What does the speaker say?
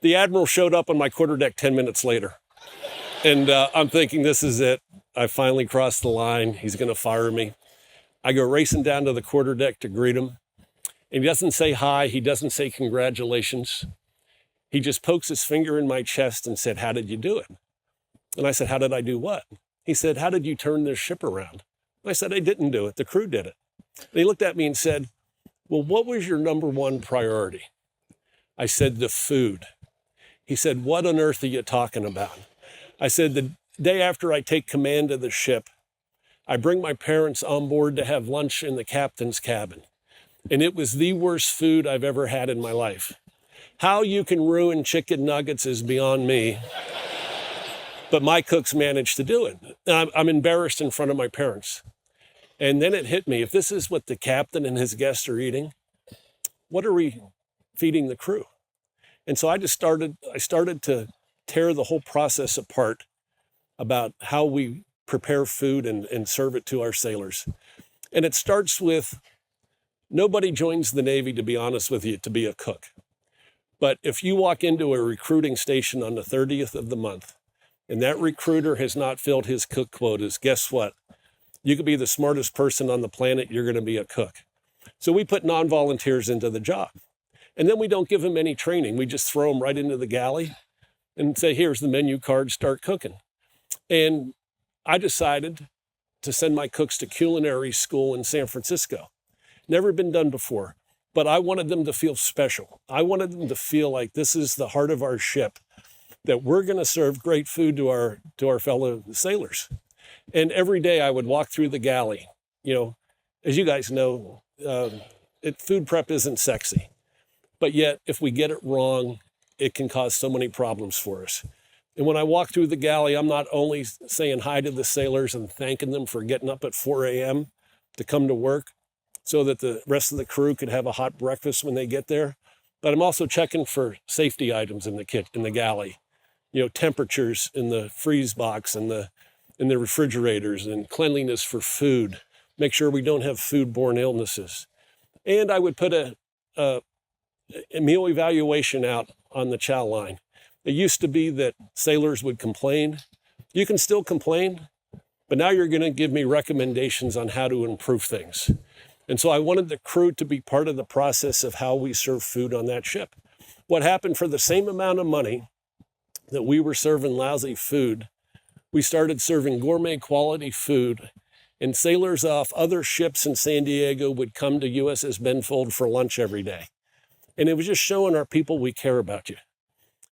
The admiral showed up on my quarterdeck 10 minutes later. And I'm thinking, this is it. I finally crossed the line. He's going to fire me. I go racing down to the quarterdeck to greet him. And he doesn't say hi. He doesn't say congratulations. He just pokes his finger in my chest and said, "How did you do it?" And I said, "How did I do what?" He said, "How did you turn this ship around?" I said, "I didn't do it. The crew did it." And he looked at me and said, "Well, what was your number one priority?" I said, "The food." He said, "What on earth are you talking about?" I said, "The day after I take command of the ship, I bring my parents on board to have lunch in the captain's cabin. And it was the worst food I've ever had in my life. How you can ruin chicken nuggets is beyond me. But my cooks managed to do it. And I'm embarrassed in front of my parents." And then it hit me. If this is what the captain and his guests are eating, what are we feeding the crew? And so I started to tear the whole process apart about how we prepare food and serve it to our sailors. And it starts with, nobody joins the Navy, to be honest with you, to be a cook. But if you walk into a recruiting station on the 30th of the month, and that recruiter has not filled his cook quotas, guess what? You could be the smartest person on the planet, you're going to be a cook. So we put non-volunteers into the job. And then we don't give them any training. We just throw them right into the galley and say, "Here's the menu card, start cooking." And I decided to send my cooks to culinary school in San Francisco. Never been done before, but I wanted them to feel special. I wanted them to feel like this is the heart of our ship, that we're going to serve great food to our fellow sailors. And every day I would walk through the galley. You know, as you guys know, food prep isn't sexy. But yet, if we get it wrong, it can cause so many problems for us. And when I walk through the galley, I'm not only saying hi to the sailors and thanking them for getting up at 4 a.m. to come to work so that the rest of the crew could have a hot breakfast when they get there, but I'm also checking for safety items in the galley. You know, temperatures in the freeze box and in the refrigerators, and cleanliness for food. Make sure we don't have foodborne illnesses. And I would put a meal evaluation out on the chow line. It used to be that sailors would complain. You can still complain, but now you're going to give me recommendations on how to improve things. And so I wanted the crew to be part of the process of how we serve food on that ship. What happened, for the same amount of money that we were serving lousy food, we started serving gourmet quality food, and sailors off other ships in San Diego would come to USS Benfold for lunch every day. And it was just showing our people, we care about you.